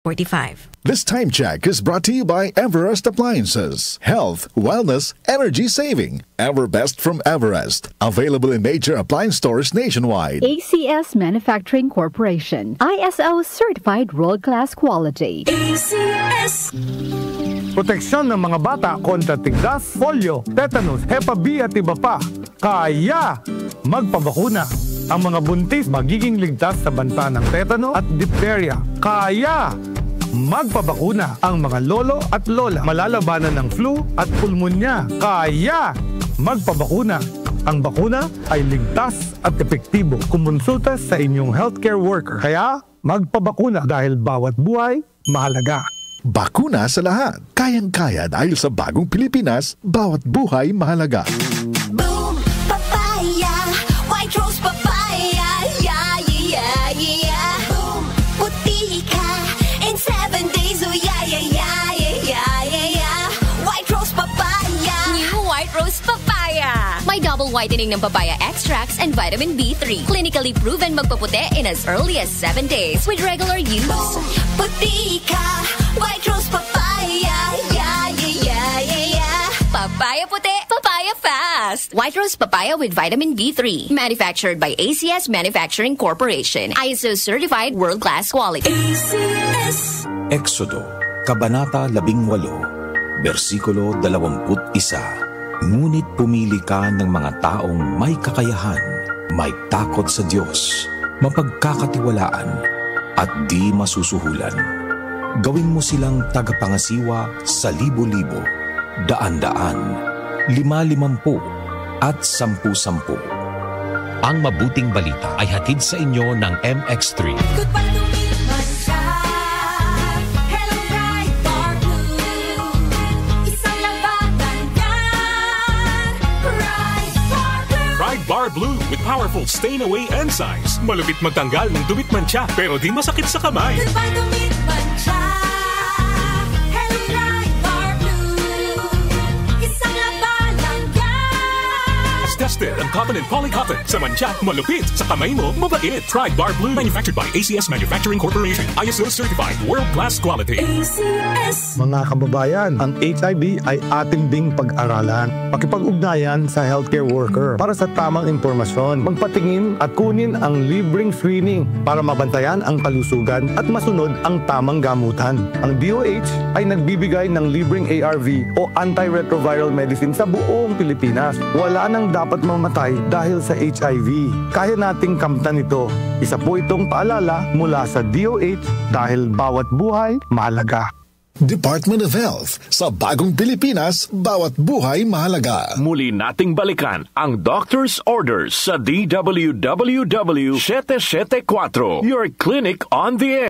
45. This time check is brought to you by Everest Appliances. Health, wellness, energy saving. Everbest from Everest. Available in major appliance stores nationwide. ACS Manufacturing Corporation. ISO certified world-class quality. ACS. Proteksyon ng mga bata kontra tigdas, polio, tetanus, Hep B at iba pa. Kaya magpabakuna. Ang mga buntis magiging ligtas sa banta ng tetano at diphtheria. Kaya magpabakuna. Ang mga lolo at lola malalabanan ng flu at pulmonya. Kaya magpabakuna. Ang bakuna ay ligtas at epektibo. Kumonsulta sa inyong healthcare worker. Kaya magpabakuna dahil bawat buhay mahalaga. Bakuna sa lahat. Kayang-kaya dahil sa bagong Pilipinas, bawat buhay mahalaga. Boom! Papaya! White Rose Papaya! Yeah, yeah, yeah! Boom! Puti ka! In 7 days, oh yeah, yeah, yeah, yeah, yeah, yeah! White Rose Papaya! New White Rose Papaya! May double whitening ng papaya extracts and vitamin B3. Clinically proven magpaputi in as early as 7 days with regular use. Boom! Puti ka! White Rose Papaya! Yeah, yeah, yeah, yeah, yeah! Papaya puti, papaya fast. White Rose Papaya with vitamin B3. Manufactured by ACS Manufacturing Corporation. ISO certified world-class quality. ACS. Exodo, Kabanata 18, versikulo 21. Ngunit pumili ka ng mga taong may kakayahan, may takot sa Diyos, mapagkakatiwalaan, at di masusuhulan. Gawin mo silang tagapangasiwa sa libo-libo, daan-daan, 50-50 at 10-10. Ang mabuting balita ay hatid sa inyo ng MX3. Goodbye to me, Masya. Hello, Bright Bar Blue. Isang labanan yan. Bright Bar Blue. Bright Bar Blue with powerful stain-away enzymes. Malupit magtanggal ng dumit mancha pero di masakit sa kamay. Goodbye to me, Masya. Hello, Bright Bar Blue. Isang labanan yan. As tested ang cotton and polycotton sa mancha, malupit sa kamay mo, mabait. Bright Bar Blue, manufactured by ACS Manufacturing Corporation. ISO certified world-class quality. ACS. Mga kababayan, ang HIV ay ating ding pag-aralan. Pakipag-ugnayan sa healthcare worker para sa tamang impormasyon. Magpatingin at kunin ang libreng screening para mabantayan ang kalusugan at masunod ang tamang gamutan. Ang DOH ay nagbibigay ng libreng ARV o antiretroviral medicine sa buong Pilipinas. Wala nang dapat mamatay dahil sa HIV. Kaya nating kamtan ito. Isa po itong paalala mula sa DOH dahil bawat buhay mahalaga. Department of Health. Sa bagong Pilipinas, bawat buhay mahalaga. Muli nating balikan ang Doctor's Orders sa DWWW 774, your clinic on the air.